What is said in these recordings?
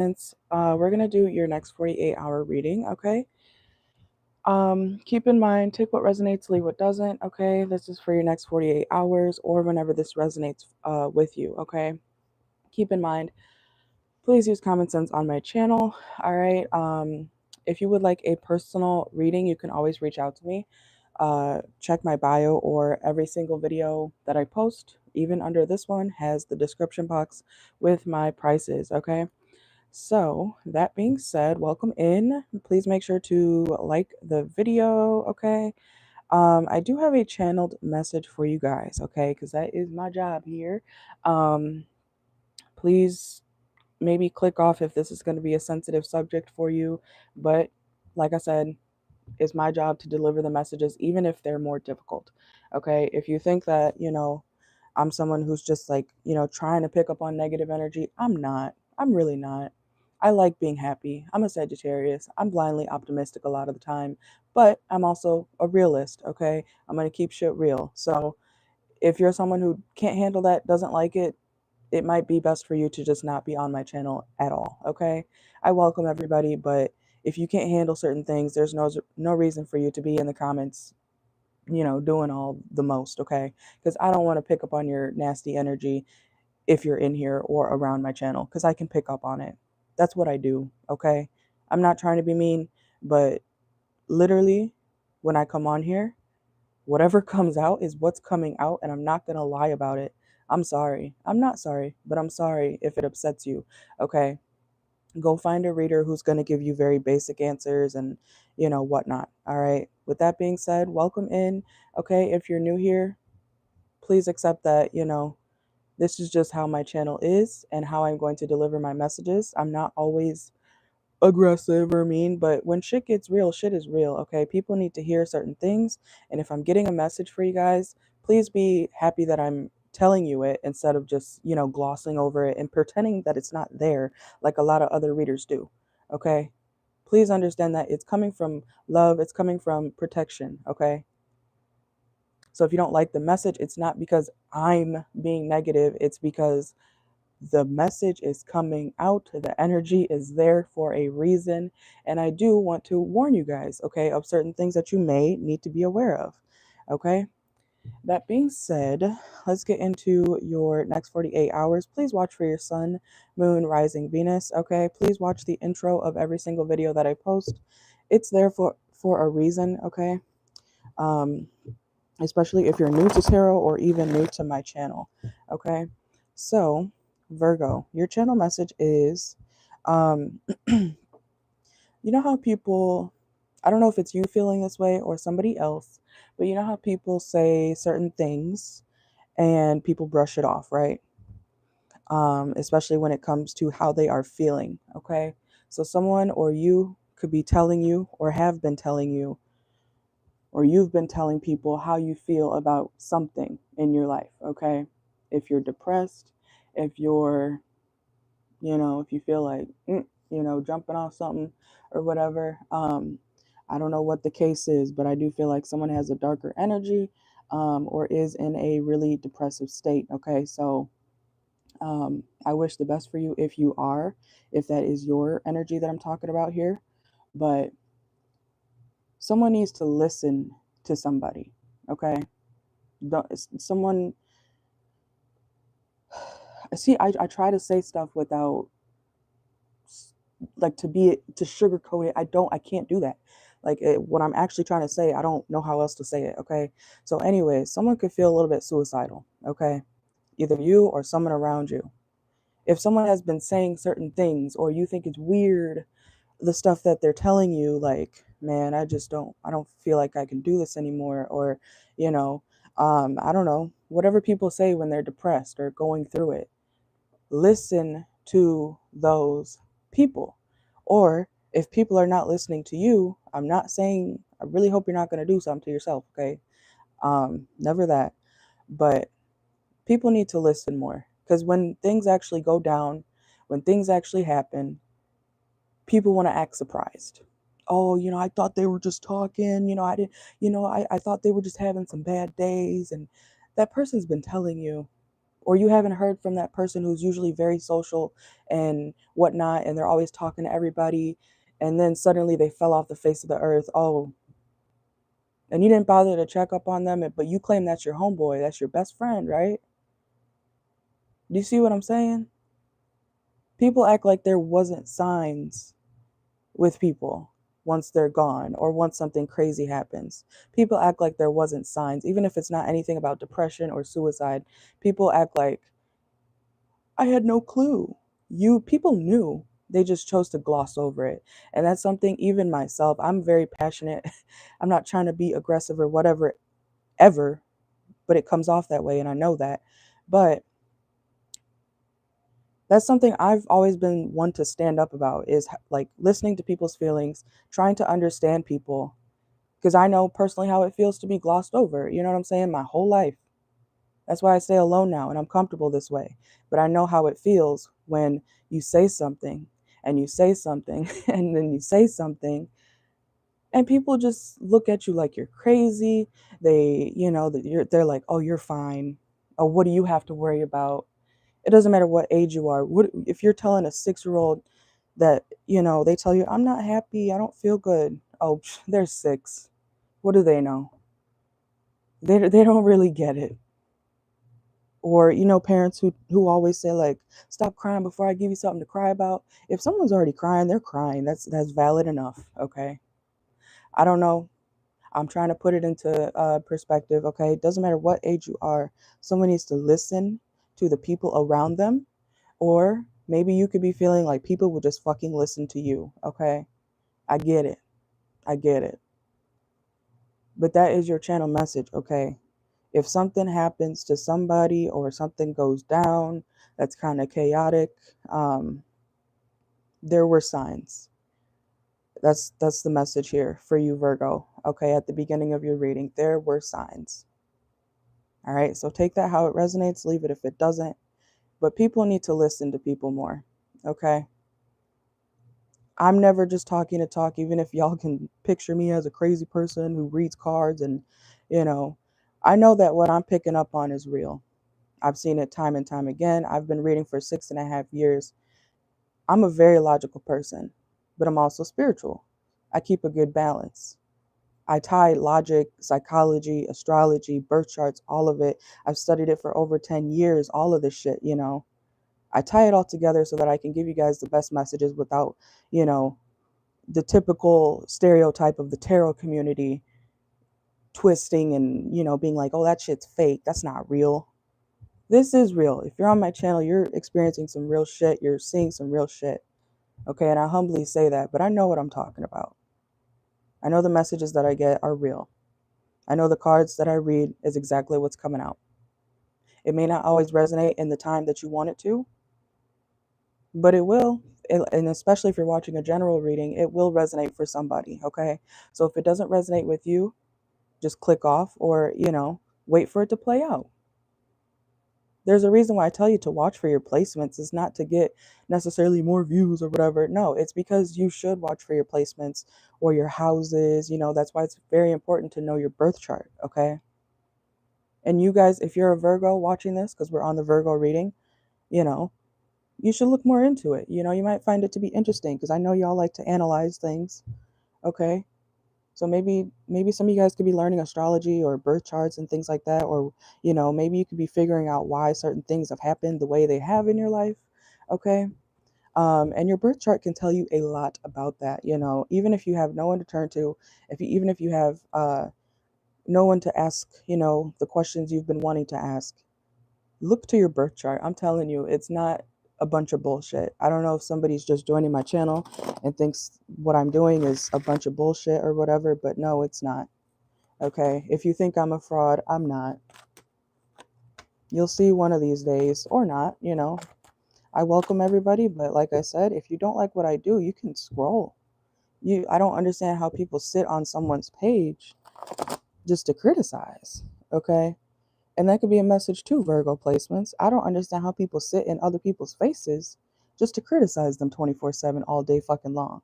We're gonna do your next 48-hour reading, okay? Keep in mind, take what resonates, leave what doesn't, okay? This is for your next 48 hours or whenever this resonates with you, okay? Keep in mind, please use common sense on my channel, all right? If you would like a personal reading, you can always reach out to me. Check my bio, or every single video that I post, even under this one, has the description box with my prices, okay? So, that being said, welcome in. Please make sure to like the video, okay? I do have a channeled message for you guys, okay? Because that is my job here. Um, Please maybe click off if this is going to be a sensitive subject for you. But like I said, it's my job to deliver the messages, even if they're more difficult, okay? If you think that, I'm someone who's just like, trying to pick up on negative energy, I'm not. I'm really not. I like being happy. I'm a Sagittarius. I'm blindly optimistic a lot of the time, but I'm also a realist, okay? I'm going to keep shit real. So if you're someone who can't handle that, doesn't like it, it might be best for you to just not be on my channel at all, okay? I welcome everybody, but if you can't handle certain things, there's no reason for you to be in the comments, doing all the most, okay? Because I don't want to pick up on your nasty energy if you're in here or around my channel, because I can pick up on it. That's what I do, okay? I'm not trying to be mean, but literally, when I come on here, whatever comes out is what's coming out, and I'm not going to lie about it. I'm sorry. I'm not sorry, but I'm sorry if it upsets you. Okay. Go find a reader who's going to give you very basic answers and, whatnot. All right. With that being said, welcome in. Okay. If you're new here, please accept that, this is just how my channel is and how I'm going to deliver my messages. I'm not always aggressive or mean, but when shit gets real, shit is real, okay? People need to hear certain things, and if I'm getting a message for you guys, please be happy that I'm telling you it instead of just, glossing over it and pretending that it's not there like a lot of other readers do, okay? Please understand that it's coming from love, it's coming from protection, okay? So if you don't like the message, it's not because I'm being negative, it's because the message is coming out, the energy is there for a reason, and I do want to warn you guys, okay, of certain things that you may need to be aware of, okay? That being said, let's get into your next 48 hours. Please watch for your sun, moon, rising, Venus, okay? Please watch the intro of every single video that I post. It's there for a reason, okay? Um, Especially if you're new to tarot or even new to my channel, okay? So, Virgo, your channel message is, um, you know how people, I don't know if it's you feeling this way or somebody else, but you know how people say certain things and people brush it off, right? Especially when it comes to how they are feeling, okay? So, someone or you could be telling you or have been telling you, or you've been telling people how you feel about something in your life, okay? If you're depressed, if you're, if you feel like, jumping off something or whatever. I don't know what the case is, but I do feel like someone has a darker energy, or is in a really depressive state, okay? So I wish the best for you if that is your energy that I'm talking about here. But someone needs to listen to somebody, okay? Don't, someone, see, I try to say stuff without, like, to sugarcoat it. I can't do that. Like, what I'm actually trying to say, I don't know how else to say it, okay? So anyway, someone could feel a little bit suicidal, okay? Either you or someone around you. If someone has been saying certain things, or you think it's weird, the stuff that they're telling you, like, man, I don't feel like I can do this anymore, or, you know, I don't know, whatever people say when they're depressed or going through it, listen to those people. Or if people are not listening to you, I'm not saying, I really hope you're not going to do something to yourself, okay? Never that. But people need to listen more, because when things actually go down, when things actually happen, people want to act surprised. Oh, I thought they were just talking, I didn't, I thought they were just having some bad days. And that person's been telling you Or you haven't heard from that person who's usually very social and whatnot, and they're always talking to everybody, and then suddenly they fell off the face of the earth. Oh, and you didn't bother to check up on them, but you claim that's your homeboy, that's your best friend, right? Do you see what I'm saying? People act like there wasn't signs with people once they're gone or once something crazy happens. People act like there wasn't signs, even if it's not anything about depression or suicide. People act like I had no clue. People knew. They just chose to gloss over it. And that's something, even myself, I'm very passionate. I'm not trying to be aggressive or whatever ever, but it comes off that way and I know that. But that's something I've always been one to stand up about, is like listening to people's feelings, trying to understand people, because I know personally how it feels to be glossed over. You know what I'm saying? My whole life. That's why I stay alone now and I'm comfortable this way. But I know how it feels when you say something and you say something and then you say something and people just look at you like you're crazy. They're like, "Oh, you're fine. Oh, what do you have to worry about?" It doesn't matter what age you are. What if you're telling a 6-year-old that, they tell you, "I'm not happy. I don't feel good." Oh, they're 6. What do they know? They don't really get it. Or parents who always say like, stop crying before I give you something to cry about. If someone's already crying, they're crying. That's valid enough. Okay, I don't know, I'm trying to put it into perspective. Okay, it doesn't matter what age you are, someone needs to listen to the people around them. Or maybe you could be feeling like people will just fucking listen to you. Okay, I get it, I get it, but that is your channel message. Okay, if something happens to somebody or something goes down that's kind of chaotic, um, there were signs. That's the message here for you, Virgo. Okay, at the beginning of your reading, there were signs. All right, so take that how it resonates, leave it if it doesn't. But people need to listen to people more. Okay, I'm never just talking to talk, even if y'all can picture me as a crazy person who reads cards and, you know, I know that what I'm picking up on is real. I've seen it time and time again. I've been reading for 6.5 years. I'm a very logical person, but I'm also spiritual. I keep a good balance. I tie logic, psychology, astrology, birth charts, all of it. I've studied it for over 10 years, all of this shit. I tie it all together so that I can give you guys the best messages without, you know, the typical stereotype of the tarot community twisting and, being like, oh, that shit's fake. That's not real. This is real. If you're on my channel, you're experiencing some real shit. You're seeing some real shit. Okay, and I humbly say that, but I know what I'm talking about. I know the messages that I get are real. I know the cards that I read is exactly what's coming out. It may not always resonate in the time that you want it to, but it will. And especially if you're watching a general reading, it will resonate for somebody. Okay, so if it doesn't resonate with you, just click off or, wait for it to play out. There's a reason why I tell you to watch for your placements. It's not to get necessarily more views or whatever. No, it's because you should watch for your placements or your houses. That's why it's very important to know your birth chart. Okay. And you guys, if you're a Virgo watching this, because we're on the Virgo reading, you know, you should look more into it. You might find it to be interesting because I know y'all like to analyze things. Okay. So maybe some of you guys could be learning astrology or birth charts and things like that, or maybe you could be figuring out why certain things have happened the way they have in your life. Okay, and your birth chart can tell you a lot about that. Even if you have no one to turn to, even if you have no one to ask, the questions you've been wanting to ask, look to your birth chart. I'm telling you, it's not a bunch of bullshit. I don't know if somebody's just joining my channel and thinks what I'm doing is a bunch of bullshit or whatever, but no, it's not. Okay, if you think I'm a fraud, I'm not. You'll see one of these days, or not. I welcome everybody, but like I said, if you don't like what I do, you can scroll. I don't understand how people sit on someone's page just to criticize. Okay, and that could be a message to Virgo placements. I don't understand how people sit in other people's faces just to criticize them 24/7 all day fucking long.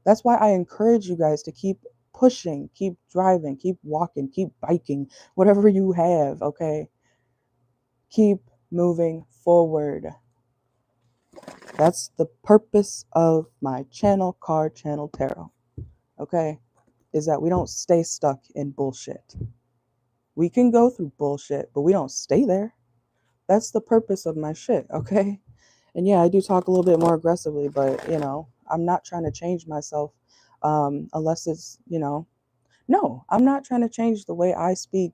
That's why I encourage you guys to keep pushing, keep driving, keep walking, keep biking, whatever you have, okay? Keep moving forward. That's the purpose of my channel, CarChanneledTarot. Okay? Is that we don't stay stuck in bullshit. We can go through bullshit, but we don't stay there. That's the purpose of my shit, okay? And yeah, I do talk a little bit more aggressively, but I'm not trying to change myself unless it's, no, I'm not trying to change the way I speak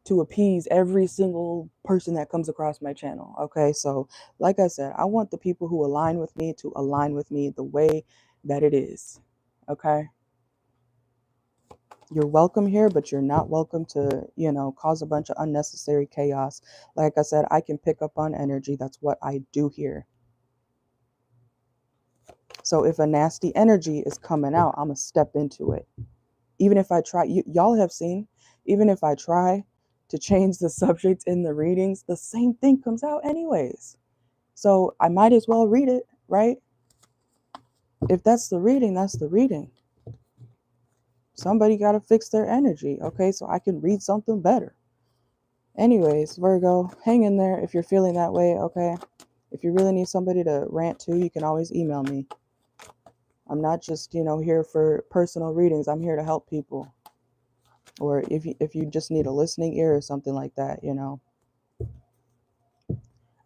to appease every single person that comes across my channel. Okay, so like I said, I want the people who align with me to align with me the way that it is. Okay, you're welcome here, but you're not welcome to, cause a bunch of unnecessary chaos. Like I said, I can pick up on energy. That's what I do here. So if a nasty energy is coming out, I'm gonna step into it. Even if I try, y'all have seen, even if I try to change the subject in the readings, the same thing comes out anyways. So I might as well read it, right? If that's the reading, that's the reading. Somebody got to fix their energy, okay? So I can read something better. Anyways, Virgo, hang in there if you're feeling that way, okay? If you really need somebody to rant to, you can always email me. I'm not just, here for personal readings. I'm here to help people. Or if you just need a listening ear or something like that, All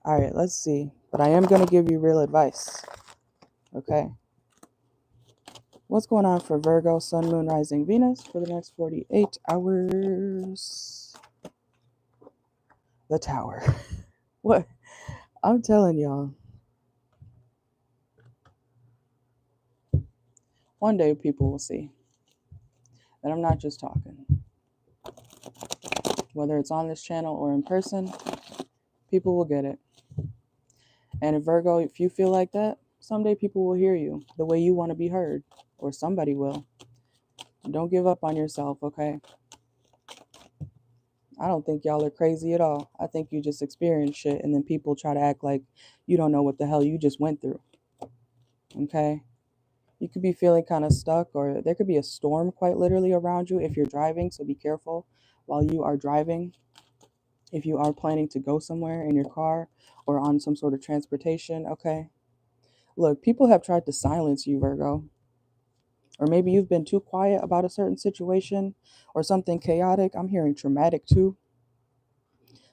right, let's see. But I am going to give you real advice. Okay? What's going on for Virgo, Sun, Moon, Rising, Venus for the next 48 hours? The Tower. What? I'm telling y'all. One day people will see that I'm not just talking. Whether it's on this channel or in person, people will get it. And Virgo, if you feel like that, someday people will hear you the way you want to be heard, or somebody will. Don't give up on yourself, okay? I don't think y'all are crazy at all. I think you just experience shit and then people try to act like you don't know what the hell you just went through. Okay? You could be feeling kind of stuck, or there could be a storm quite literally around you if you're driving, so be careful while you are driving. If you are planning to go somewhere in your car or on some sort of transportation, okay? Look, people have tried to silence you, Virgo. Or maybe you've been too quiet about a certain situation or something chaotic. I'm hearing traumatic too.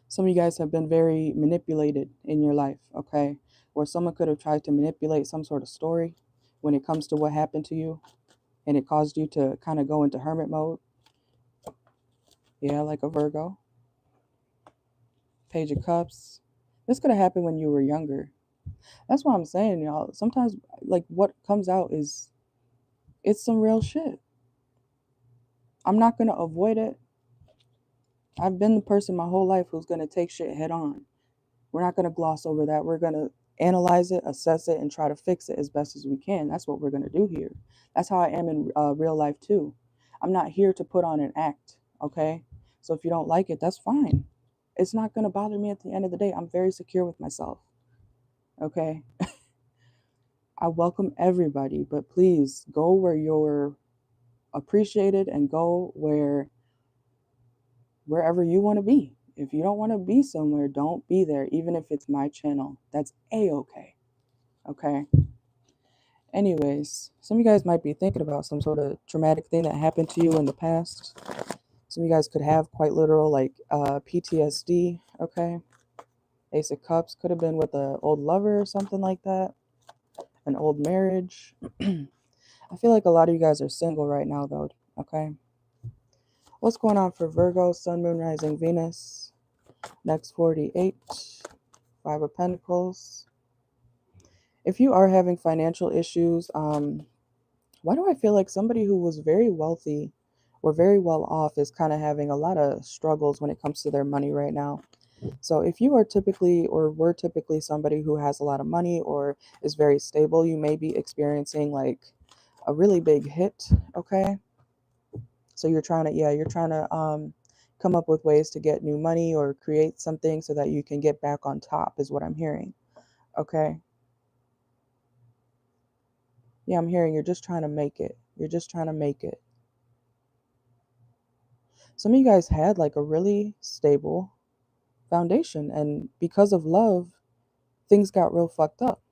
Some of you guys have been very manipulated in your life, okay? Or someone could have tried to manipulate some sort of story when it comes to what happened to you, and it caused you to kind of go into hermit mode. Yeah, like a Virgo. Page of Cups. This could have happened when you were younger. That's what I'm saying, y'all. Sometimes, like, what comes out it's some real shit. I'm not going to avoid it. I've been the person my whole life who's going to take shit head on. We're not going to gloss over that. We're going to analyze it, assess it, and try to fix it as best as we can. That's what we're going to do here. That's how I am in real life too. I'm not here to put on an act, okay? So if you don't like it, that's fine. It's not going to bother me at the end of the day. I'm very secure with myself, okay? I welcome everybody, but please go where you're appreciated and go wherever you want to be. If you don't want to be somewhere, don't be there, even if it's my channel. That's A-okay. Okay? Anyways, some of you guys might be thinking about some sort of traumatic thing that happened to you in the past. Some of you guys could have quite literal, like, PTSD, okay? Ace of Cups could have been with an old lover or something like that. An old marriage. I feel like a lot of you guys are single right now, though, okay? What's going on for Virgo, Sun, Moon, Rising, Venus? Next 48. Five of Pentacles. If you are having financial issues, why do I feel like somebody who was very wealthy or very well off is kind of having a lot of struggles when it comes to their money right now? So if you are typically or were typically somebody who has a lot of money or is very stable, you may be experiencing like a really big hit, okay? So you're trying to come up with ways to get new money or create something so that you can get back on top is what I'm hearing. Okay? Yeah, I'm hearing you're just trying to make it. You're just trying to make it. Some of you guys had like a really stable foundation. And because of love, things got real fucked up.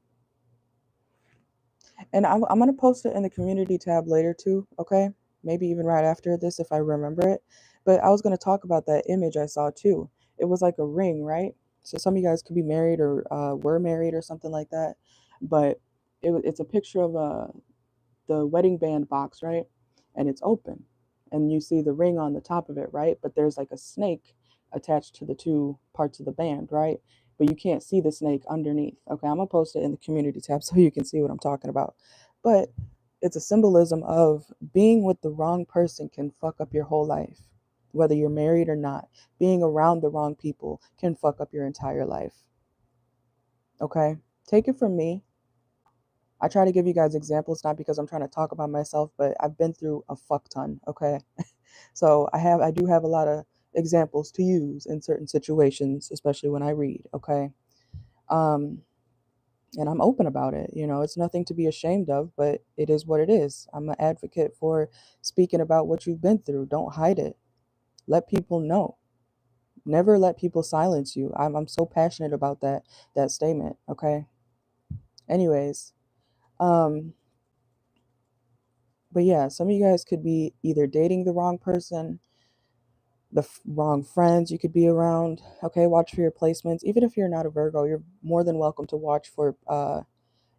And I'm going to post it in the community tab later too, okay? Maybe even right after this if I remember it. But I was going to talk about that image I saw too. It was like a ring, right? So some of you guys could be married or were married or something like that. But it's a picture of the wedding band box, right? And it's open. And you see the ring on the top of it, right? But there's like a snake attached to the two parts of the band, right? But you can't see the snake underneath. Okay, I'm gonna post it in the community tab so you can see what I'm talking about. But it's a symbolism of being with the wrong person can fuck up your whole life, whether you're married or not. Being around the wrong people can fuck up your entire life. Okay, take it from me. I try to give you guys examples, not because I'm trying to talk about myself, but I've been through a fuck ton, okay? So I do have a lot of examples to use in certain situations, especially when I read, okay? Um, and I'm open about it. It's nothing to be ashamed of, but it is what it is. I'm an advocate for speaking about what you've been through. Don't hide it. Let people know. Never let people silence you. I'm so passionate about that statement, okay? Anyways, um but yeah, some of you guys could be either dating the wrong person, the wrong friends you could be around. Okay, watch for your placements. Even if you're not a Virgo, you're more than welcome to watch for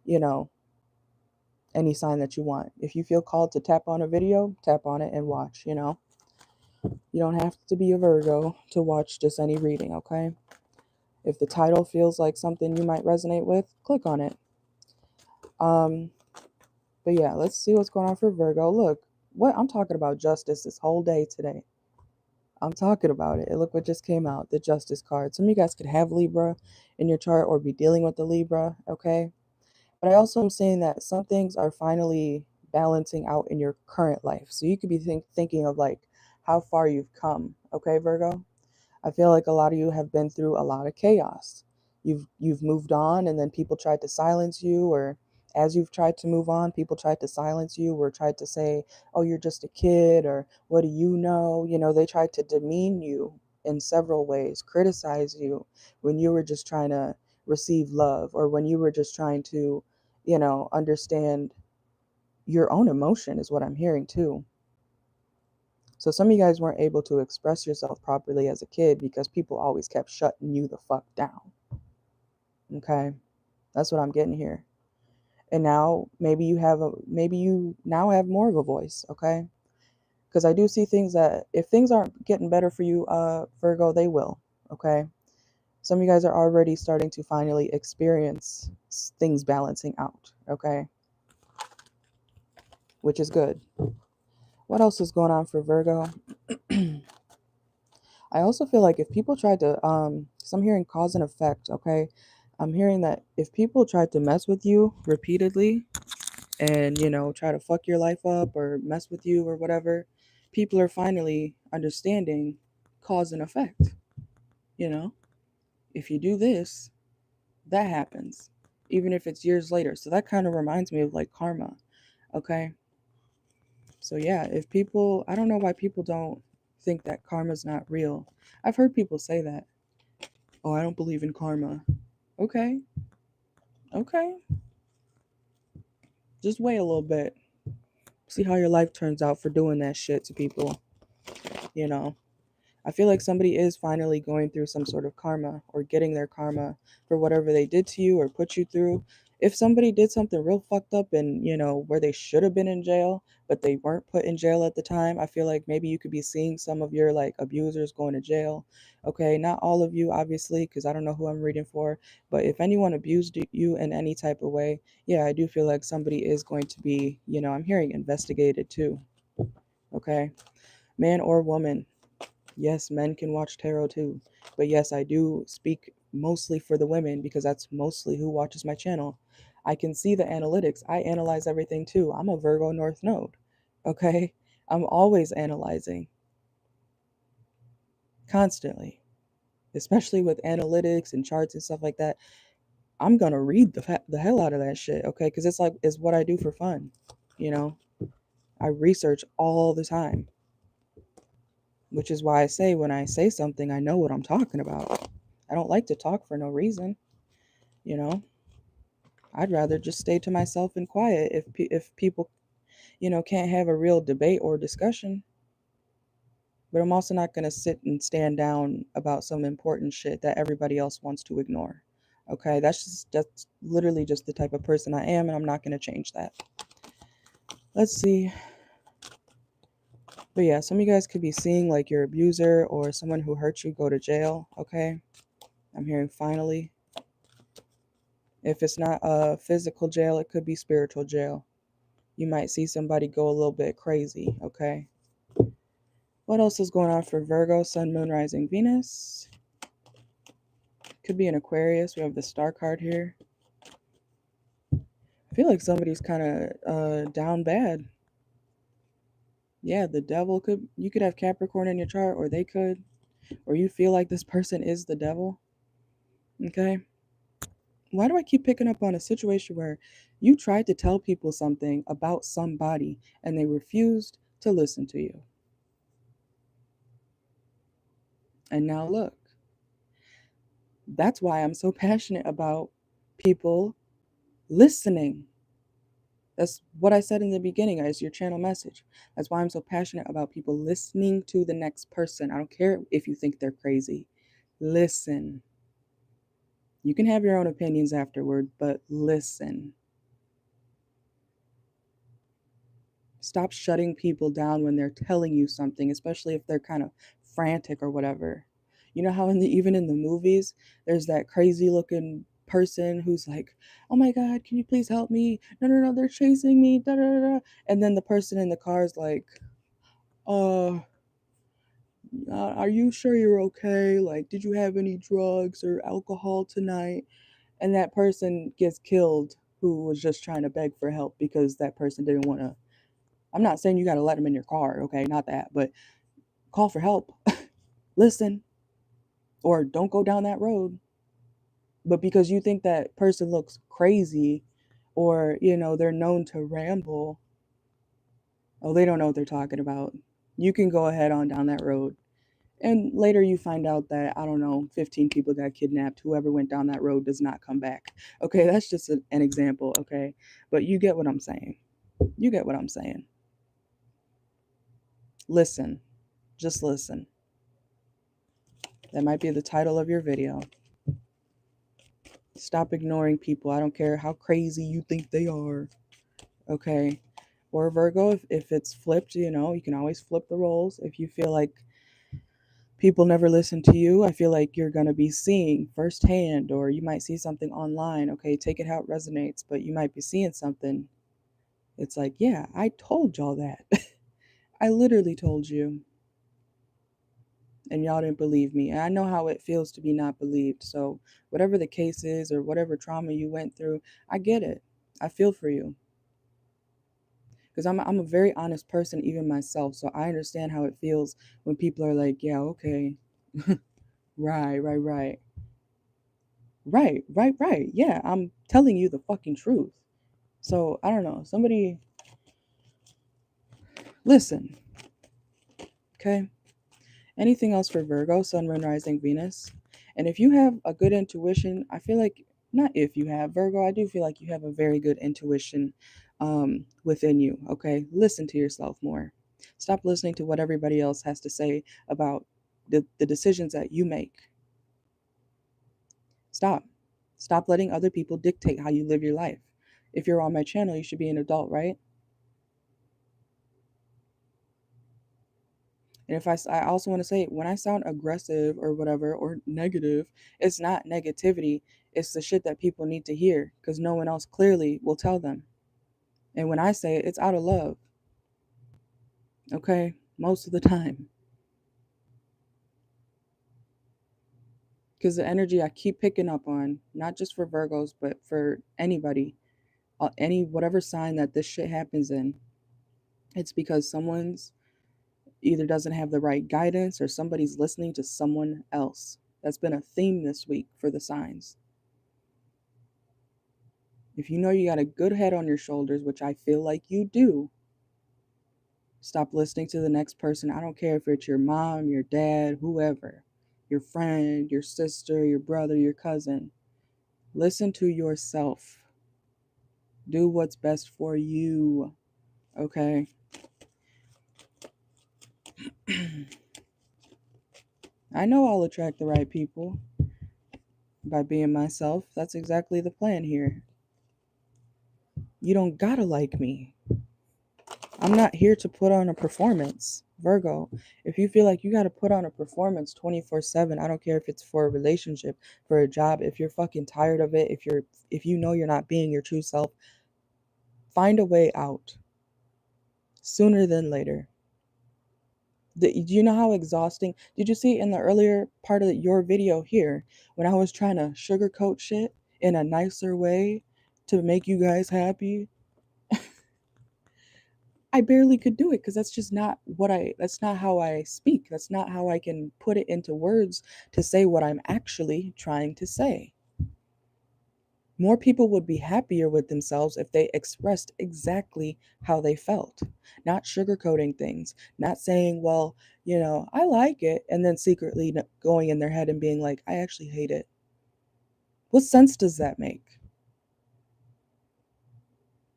you know, any sign that you want. If you feel called to tap on a video, tap on it and watch, You don't have to be a Virgo to watch just any reading, okay? If the title feels like something you might resonate with, click on it. Um but yeah, let's see what's going on for Virgo. Look, what I'm talking about justice this whole day today. I'm talking about it. Look what just came out, the Justice card. Some of you guys could have Libra in your chart or be dealing with the Libra, okay? But I also am saying that some things are finally balancing out in your current life. So you could be thinking of like how far you've come, okay, Virgo? I feel like a lot of you have been through a lot of chaos. You've moved on and then people tried to silence you, or as you've tried to move on, people tried to silence you or tried to say, "Oh, you're just a kid," or "What do you know?" They tried to demean you in several ways, criticize you when you were just trying to receive love, or when you were just trying to, understand your own emotion is what I'm hearing too. So some of you guys weren't able to express yourself properly as a kid because people always kept shutting you the fuck down. Okay? That's what I'm getting here. And now maybe you now have more of a voice, okay? Because I do see things that if things aren't getting better for you, Virgo, they will, okay? Some of you guys are already starting to finally experience things balancing out, okay? Which is good. What else is going on for Virgo? I also feel like if people tried to, so I'm hearing cause and effect, okay? I'm hearing that if people tried to mess with you repeatedly and, try to fuck your life up or mess with you or whatever, people are finally understanding cause and effect. You know, if you do this, that happens, even if it's years later. So that kind of reminds me of like karma, okay? So yeah, if people, I don't know why people don't think that karma's not real. I've heard people say that. Oh, I don't believe in karma. Okay, okay. Just wait a little bit. See how your life turns out for doing that shit to people. You know, I feel like somebody is finally going through some sort of karma or getting their karma for whatever they did to you or put you through. If somebody did something real fucked up and, where they should have been in jail, but they weren't put in jail at the time, I feel like maybe you could be seeing some of your like abusers going to jail. Okay, not all of you, obviously, because I don't know who I'm reading for, but if anyone abused you in any type of way, yeah, I do feel like somebody is going to be, I'm hearing investigated too. Okay, man or woman. Yes, men can watch tarot too. But yes, I do speak mostly for the women because that's mostly who watches my channel. I can see the analytics. I analyze everything too. I'm a Virgo North Node. Okay? I'm always analyzing constantly, especially with analytics and charts and stuff like that. I'm going to read the hell out of that shit, okay? Cuz it's what I do for fun, you know? I research all the time, which is why I say when I say something, I know what I'm talking about. I don't like to talk for no reason, you know. I'd rather just stay to myself and quiet if people, can't have a real debate or discussion. But I'm also not going to sit and stand down about some important shit that everybody else wants to ignore. Okay, that's literally just the type of person I am, and I'm not going to change that. Let's see. But yeah, some of you guys could be seeing like your abuser or someone who hurt you go to jail. Okay, I'm hearing finally. If it's not a physical jail, it could be spiritual jail. You might see somebody go a little bit crazy. Okay. What else is going on for Virgo, Sun, Moon, Rising, Venus? Could be an Aquarius. We have the Star card here. I feel like somebody's kind of down bad. Yeah, the devil could. You could have Capricorn in your chart, or they could, or you feel like this person is the devil. Okay. Why do I keep picking up on a situation where you tried to tell people something about somebody and they refused to listen to you? And now look. That's why I'm so passionate about people listening. That's what I said in the beginning as your channel message. That's why I'm so passionate about people listening to the next person. I don't care if you think they're crazy. Listen. You can have your own opinions afterward, but listen. Stop shutting people down when they're telling you something, especially if they're kind of frantic or whatever. You know how even in the movies, there's that crazy looking person who's like, "Oh my God, can you please help me? No, no, no, they're chasing me." Da, da, da, da. And then the person in the car is like, "Uh, are you sure you're okay? Like, did you have any drugs or alcohol tonight?" And that person gets killed who was just trying to beg for help because that person didn't want to. I'm not saying you got to let them in your car, okay? Not that, but call for help. Listen, or don't go down that road. But because you think that person looks crazy or, they're known to ramble, oh, they don't know what they're talking about. You can go ahead on down that road. And later you find out that, I don't know, 15 people got kidnapped. Whoever went down that road does not come back. Okay, that's just an example, okay? But you get what I'm saying. You get what I'm saying. Listen. Just listen. That might be the title of your video. Stop ignoring people. I don't care how crazy you think they are. Okay. Or Virgo, if it's flipped, you can always flip the roles. If you feel like people never listen to you, I feel like you're going to be seeing firsthand, or you might see something online. Okay. Take it how it resonates, but you might be seeing something. It's like, yeah, I told y'all that. I literally told you. And y'all didn't believe me. And I know how it feels to be not believed. So, whatever the case is or whatever trauma you went through, I get it. I feel for you. Because I'm a very honest person, even myself. So, I understand how it feels when people are like, yeah, okay. Right, right, right. Right, right, right. Yeah, I'm telling you the fucking truth. So, I don't know. Somebody listen. Okay. Anything else for Virgo, Sun, Moon, Rising, Venus? And if you have a good intuition, I feel like, not if you have Virgo, I do feel like you have a very good intuition within you. Okay. Listen to yourself more. Stop listening to what everybody else has to say about the decisions that you make. Stop. Stop letting other people dictate how you live your life. If you're on my channel, you should be an adult, right? And I also want to say, when I sound aggressive or whatever, or negative, it's not negativity. It's the shit that people need to hear because no one else clearly will tell them. And when I say it, it's out of love. Okay? Most of the time. Because the energy I keep picking up on, not just for Virgos, but for anybody, whatever sign that this shit happens in, it's because someone's either doesn't have the right guidance or somebody's listening to someone else. That's been a theme this week for the signs. If you know you got a good head on your shoulders, which I feel like you do, stop listening to the next person. I don't care if it's your mom, your dad, whoever. your friend, your sister, your brother, your cousin. Listen to yourself. Do what's best for you. Okay? I know I'll attract the right people by being myself. That's exactly the plan here. You don't gotta like me. I'm not here to put on a performance. Virgo, if you feel like you gotta put on a performance 24/7, I don't care if it's for a relationship, for a job, if you're fucking tired of it, if you know you're not being your true self, find a way out sooner than later. Do you know how exhausting? Did you see in the earlier part of your video here when I was trying to sugarcoat shit in a nicer way to make you guys happy? I barely could do it because that's just not that's not how I speak. That's not how I can put it into words to say what I'm actually trying to say. More people would be happier with themselves if they expressed exactly how they felt, not sugarcoating things, not saying, well, I like it, and then secretly going in their head and being like, I actually hate it. What sense does that make?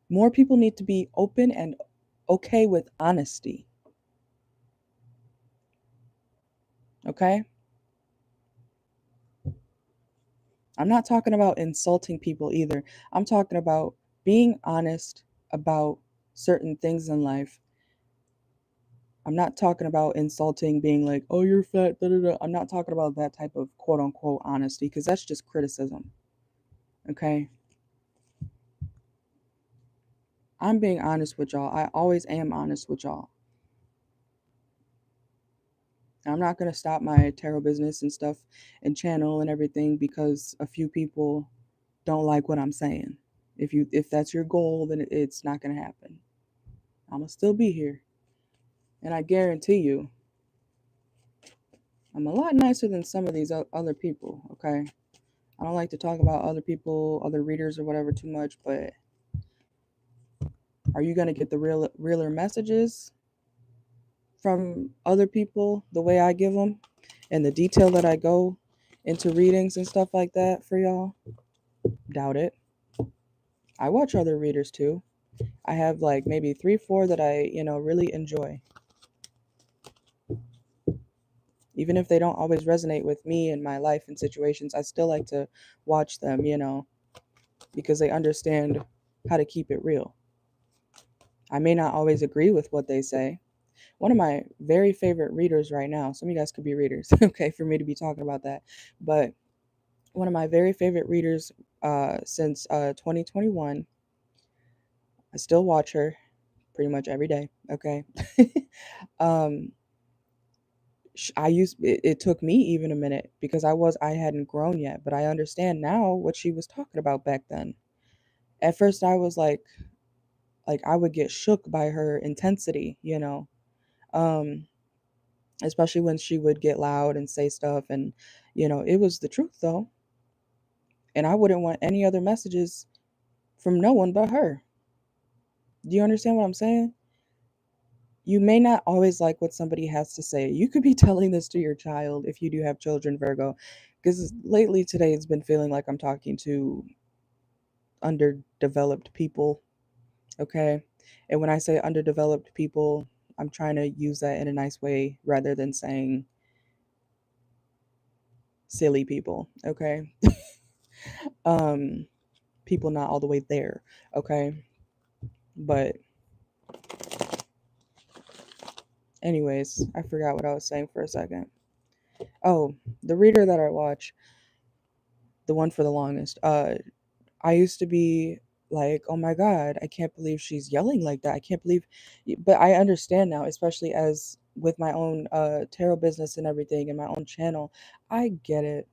More people need to be open and okay with honesty. Okay? I'm not talking about insulting people either. I'm talking about being honest about certain things in life. I'm not talking about insulting, being like, oh, you're fat, da da da. I'm not talking about that type of quote unquote honesty because that's just criticism. Okay? I'm being honest with y'all. I always am honest with y'all. I'm not going to stop my tarot business and stuff and channel and everything because a few people don't like what I'm saying. If that's your goal, then it's not going to happen. I'm going to still be here. And I guarantee you, I'm a lot nicer than some of these other people, okay? I don't like to talk about other people, other readers or whatever too much, but are you going to get the realer messages from other people the way I give them and the detail that I go into readings and stuff like that for y'all? Doubt it. I watch other readers too. I have like maybe 3, 4 that I, really enjoy. Even if they don't always resonate with me and my life and situations, I still like to watch them, because they understand how to keep it real. I may not always agree with what they say. One of my very favorite readers right now, some of you guys could be readers, okay, for me to be talking about that, but one of my very favorite readers since 2021, I still watch her pretty much every day, okay? um, it took me even a minute because I hadn't grown yet, but I understand now what she was talking about back then. At first I was like I would get shook by her intensity, um especially when she would get loud and say stuff, and it was the truth though, and I wouldn't want any other messages from no one but her. Do you understand what I'm saying? You may not always like what somebody has to say. You could be telling this to your child if you do have children, Virgo, because lately today it's been feeling like I'm talking to underdeveloped people, okay? And when I say underdeveloped people, I'm trying to use that in a nice way rather than saying silly people, okay? um People not all the way there, okay? But anyways, I forgot what I was saying for a second. Oh, the reader that I watch, the one for the longest, I used to be like, oh my God, I can't believe she's yelling like that. I can't believe, but I understand now, especially as with my own tarot business and everything and my own channel. I get it.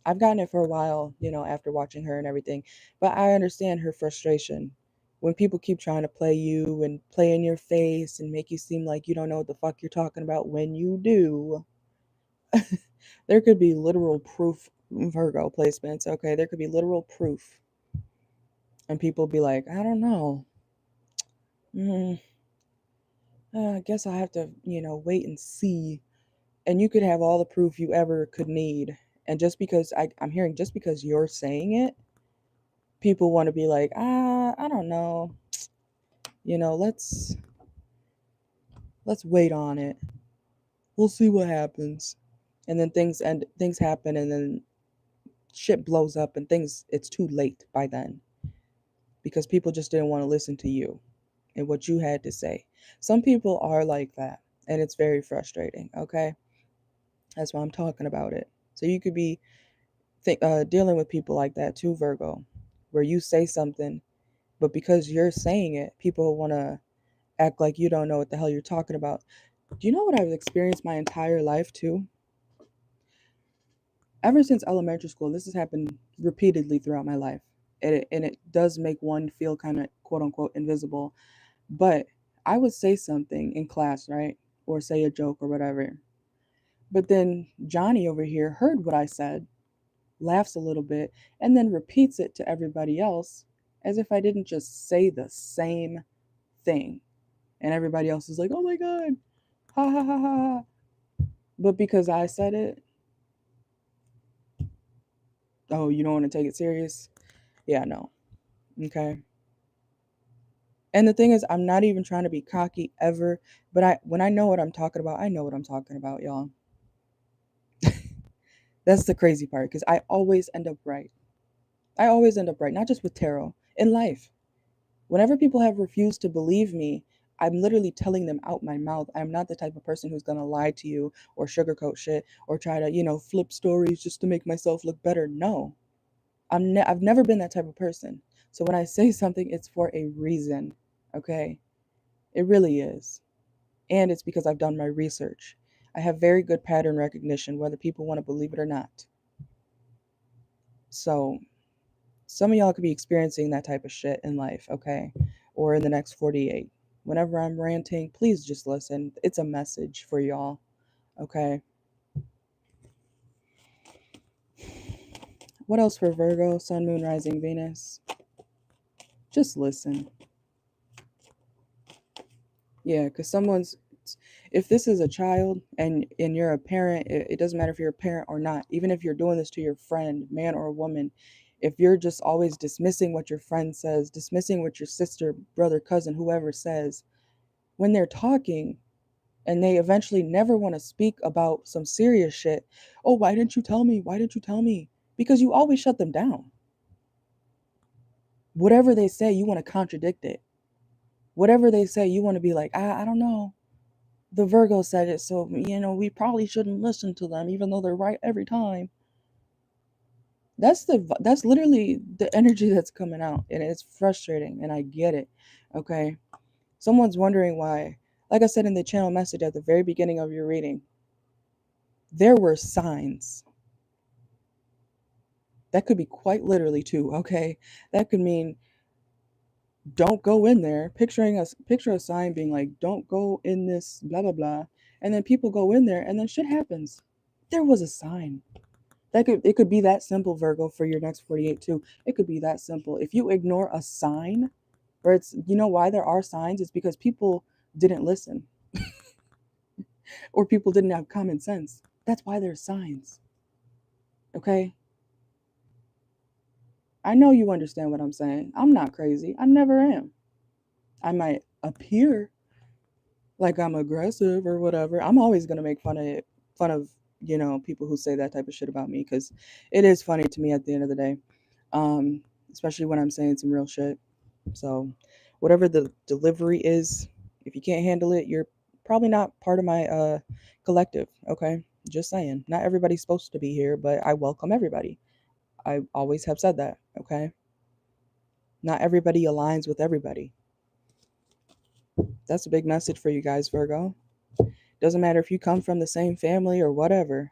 I've gotten it for a while, after watching her and everything, but I understand her frustration when people keep trying to play you and play in your face and make you seem like you don't know what the fuck you're talking about when you do. There could be literal proof, Virgo placements, okay? There could be literal proof. And people be like, I don't know. I guess I have to, wait and see. And you could have all the proof you ever could need. And just because I'm hearing, just because you're saying it, people want to be like, I don't know, let's wait on it. We'll see what happens. And then things happen, and then shit blows up, and it's too late by then, because people just didn't want to listen to you and what you had to say. Some people are like that, and it's very frustrating, okay? That's why I'm talking about it. So you could be dealing with people like that too, Virgo, where you say something, but because you're saying it, people want to act like you don't know what the hell you're talking about. Do you know what I've experienced my entire life too? Ever since elementary school, this has happened repeatedly throughout my life. And it does make one feel kind of quote unquote invisible. But I would say something in class, right? Or say a joke or whatever. But then Johnny over here heard what I said, laughs a little bit, and then repeats it to everybody else as if I didn't just say the same thing. And everybody else is like, oh my God, ha ha ha ha. But because I said it, oh, you don't want to take it serious? Yeah, no. Okay. And the thing is, I'm not even trying to be cocky ever, but when I know what I'm talking about, I know what I'm talking about, y'all. That's the crazy part, because I always end up right. I always end up right, not just with tarot, in life. Whenever people have refused to believe me, I'm literally telling them out my mouth. I'm not the type of person who's going to lie to you or sugarcoat shit or try to, flip stories just to make myself look better. No, I've never been that type of person. So when I say something, it's for a reason. Okay? It really is. And it's because I've done my research. I have very good pattern recognition, whether people want to believe it or not. So some of y'all could be experiencing that type of shit in life, okay? Or in the next 48. Whenever I'm ranting, please just listen. It's a message for y'all, okay? What else for Virgo, Sun, Moon, Rising, Venus? Just listen. Yeah, because if this is a child and you're a parent, it doesn't matter if you're a parent or not. Even if you're doing this to your friend, man or woman, if you're just always dismissing what your friend says, dismissing what your sister, brother, cousin, whoever says, when they're talking and they eventually never want to speak about some serious shit, oh, why didn't you tell me? Why didn't you tell me? Because you always shut them down. Whatever they say, you want to contradict it. Whatever they say, you want to be like, I don't know. The Virgo said it, so we probably shouldn't listen to them, even though they're right every time. That's literally the energy that's coming out, and it's frustrating, and I get it. Okay, someone's wondering why. Like I said in the channel message at the very beginning of your reading, there were signs. That could be quite literally too. Okay, that could mean don't go in there. Picture a sign being like, don't go in this blah blah blah, and then people go in there, and then shit happens. There was a sign. It could be that simple, Virgo, for your next 48 too. It could be that simple. If you ignore a sign, or it's why there are signs, it's because people didn't listen or people didn't have common sense. That's why there's signs. Okay? I know you understand what I'm saying. I'm not crazy. I never am. I might appear like I'm aggressive or whatever. I'm always gonna make fun of people who say that type of shit about me, because it is funny to me at the end of the day, especially when I'm saying some real shit. So whatever the delivery is, if you can't handle it, you're probably not part of my collective. Okay, just saying. Not everybody's supposed to be here, but I welcome everybody. I always have said that. Okay, not everybody aligns with everybody. That's a big message for you guys, Virgo. Doesn't matter if you come from the same family or whatever.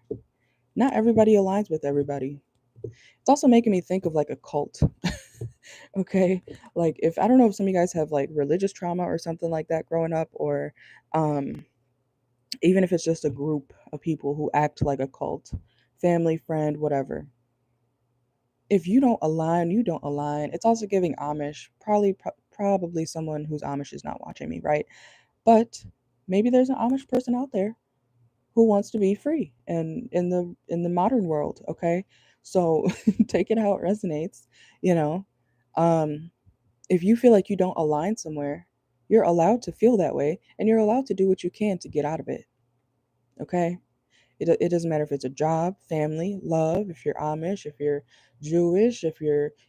Not everybody aligns with everybody. It's also making me think of like a cult. Okay, like, if I don't know if some of you guys have like religious trauma or something like that growing up, or um even if it's just a group of people who act like a cult, family, friend, whatever. If you don't align, you don't align. It's also giving Amish. Probably someone who's Amish is not watching me, right? But maybe there's an Amish person out there who wants to be free and in the modern world, okay? So take it how it resonates, you know. Um if you feel like you don't align somewhere, you're allowed to feel that way and you're allowed to do what you can to get out of it, okay? It doesn't matter if it's a job, family, love, if you're Amish, if you're Jewish,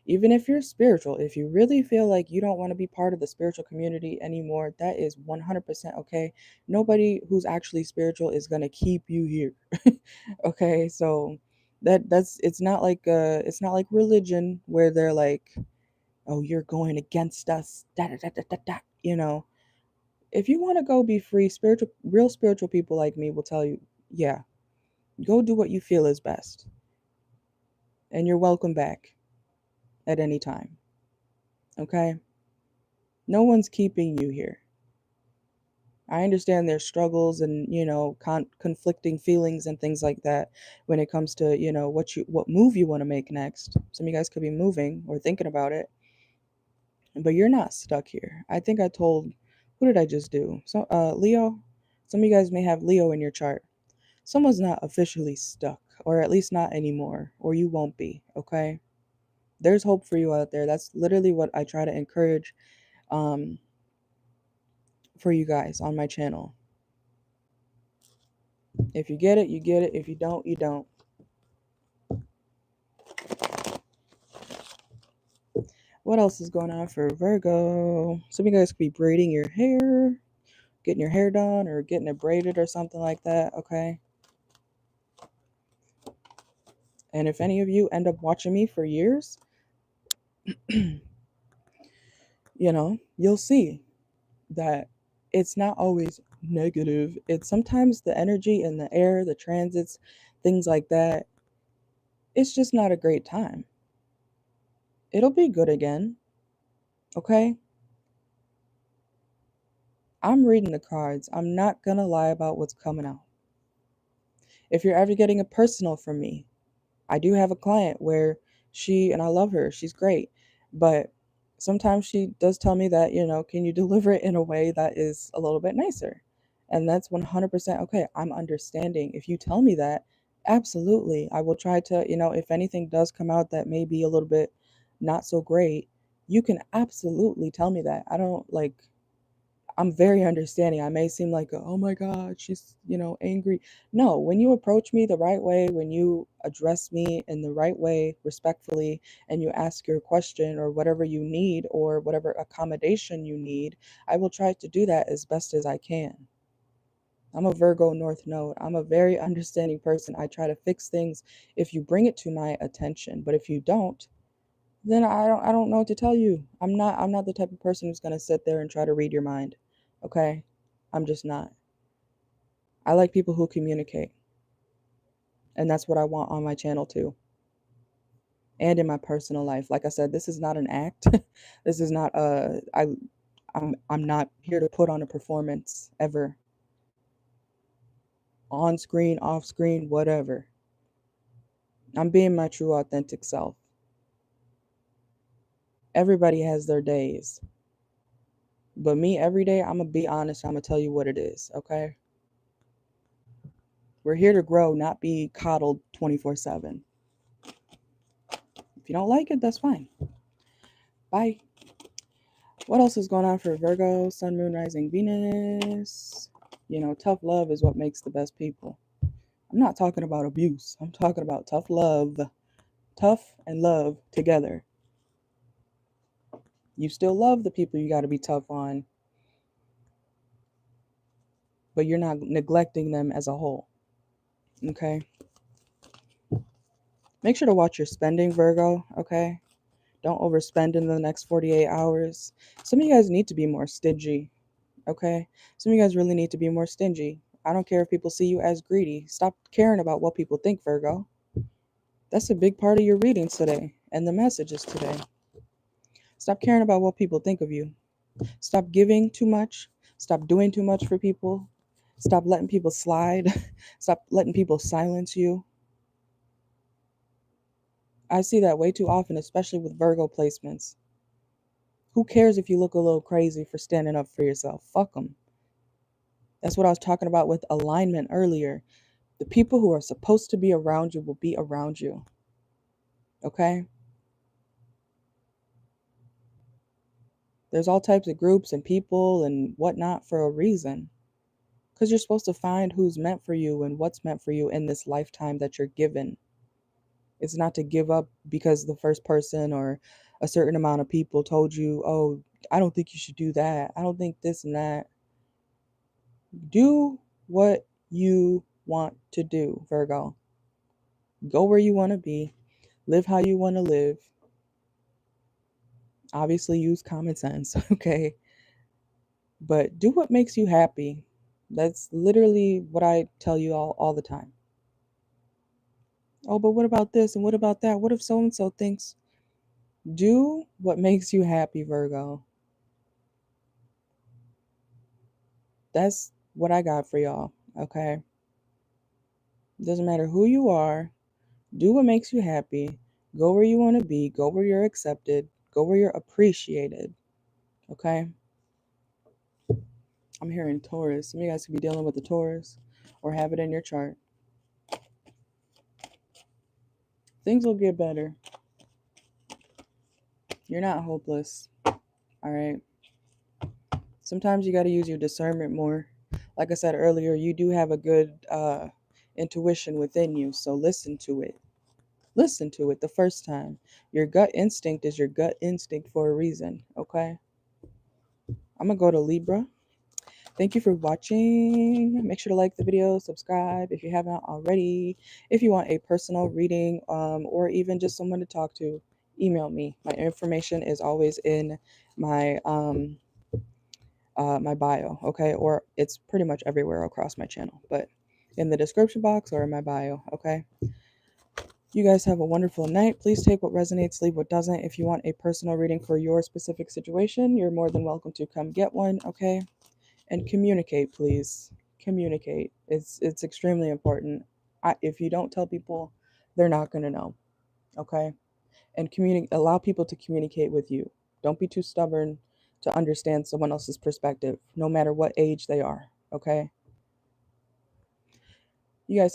even if you're spiritual, if you really feel like you don't want to be part of the spiritual community anymore, that is 100% okay. Nobody who's actually spiritual is going to keep you here. Okay? So that's it's not like religion where they're like, "Oh, you're going against us." Da, da, da, da, da, da. If you want to go be free, real spiritual people like me will tell you, yeah, go do what you feel is best, and you're welcome back at any time. Okay? No one's keeping you here. I understand there's struggles and, conflicting feelings and things like that when it comes to, what move you want to make next. Some of you guys could be moving or thinking about it, but you're not stuck here. I think I told who did I just do? So Leo. Some of you guys may have Leo in your chart. Someone's not officially stuck, or at least not anymore, or you won't be, okay? There's hope for you out there. That's literally what I try to encourage um, for you guys on my channel. If you get it, you get it. If you don't, you don't. What else is going on for Virgo? Some of you guys could be braiding your hair, getting your hair done, or getting it braided or something like that, okay? And if any of you end up watching me for years, you'll see that it's not always negative. It's sometimes the energy in the air, the transits, things like that. It's just not a great time. It'll be good again, okay? I'm reading the cards. I'm not gonna lie about what's coming out. If you're ever getting a personal from me, I do have a client where and I love her, she's great, but sometimes she does tell me that, can you deliver it in a way that is a little bit nicer? And that's 100% okay. I'm understanding. If you tell me that, absolutely, I will try to, if anything does come out that may be a little bit not so great, you can absolutely tell me that. I don't like, I'm very understanding. I may seem like, oh my God, she's, angry. No, when you approach me the right way, when you address me in the right way, respectfully, and you ask your question or whatever you need or whatever accommodation you need, I will try to do that as best as I can. I'm a Virgo North Node. I'm a very understanding person. I try to fix things if you bring it to my attention. But if you don't, then I don't know what to tell you. I'm not the type of person who's gonna sit there and try to read your mind. Okay? I'm just not. I like people who communicate. And that's what I want on my channel too. And in my personal life. Like I said, this is not an act. This is not I'm not here to put on a performance ever. On screen, off screen, whatever. I'm being my true authentic self. Everybody has their days. But me every day, I'm going to be honest. I'm going to tell you what it is, okay? We're here to grow, not be coddled 24/7. If you don't like it, that's fine. Bye. What else is going on for Virgo, Sun, Moon, Rising, Venus? Tough love is what makes the best people. I'm not talking about abuse. I'm talking about tough love. Tough and love together. You still love the people you got to be tough on, but you're not neglecting them as a whole. Okay? Make sure to watch your spending, Virgo, okay? Don't overspend in the next 48 hours. Some of you guys need to be more stingy, okay? Some of you guys really need to be more stingy. I don't care if people see you as greedy. Stop caring about what people think, Virgo. That's a big part of your readings today and the messages today. Stop caring about what people think of you. Stop giving too much. Stop doing too much for people. Stop letting people slide. Stop letting people silence you. I see that way too often, especially with Virgo placements. Who cares if you look a little crazy for standing up for yourself? Fuck them. That's what I was talking about with alignment earlier. The people who are supposed to be around you will be around you. Okay? There's all types of groups and people and whatnot for a reason. Because you're supposed to find who's meant for you and what's meant for you in this lifetime that you're given. It's not to give up because the first person or a certain amount of people told you, oh, I don't think you should do that. I don't think this and that. Do what you want to do, Virgo. Go where you want to be. Live how you want to live. Obviously, use common sense, okay? But do what makes you happy. That's literally what I tell you all the time. Oh, but what about this and what about that? What if so and so thinks? Do what makes you happy, Virgo. That's what I got for y'all, okay? Doesn't matter who you are, do what makes you happy. Go where you want to be, go where you're accepted, go where you're appreciated, okay? I'm hearing Taurus. Some of you guys could be dealing with the Taurus or have it in your chart. Things will get better. You're not hopeless, all right? Sometimes you got to use your discernment more. Like I said earlier, you do have a good intuition within you, so listen to it. Listen to it the first time. Your gut instinct is your gut instinct for a reason, okay? I'm going to go to Libra. Thank you for watching. Make sure to like the video, subscribe if you haven't already. If you want a personal reading or even just someone to talk to, email me. My information is always in my my bio, okay? Or it's pretty much everywhere across my channel, but in the description box or in my bio, okay? You guys have a wonderful night. Please take what resonates, leave what doesn't. If you want a personal reading for your specific situation, you're more than welcome to come get one, okay? And communicate, please. Communicate. It's extremely important. If you don't tell people, they're not going to know, okay? And allow people to communicate with you. Don't be too stubborn to understand someone else's perspective, no matter what age they are, okay? You guys have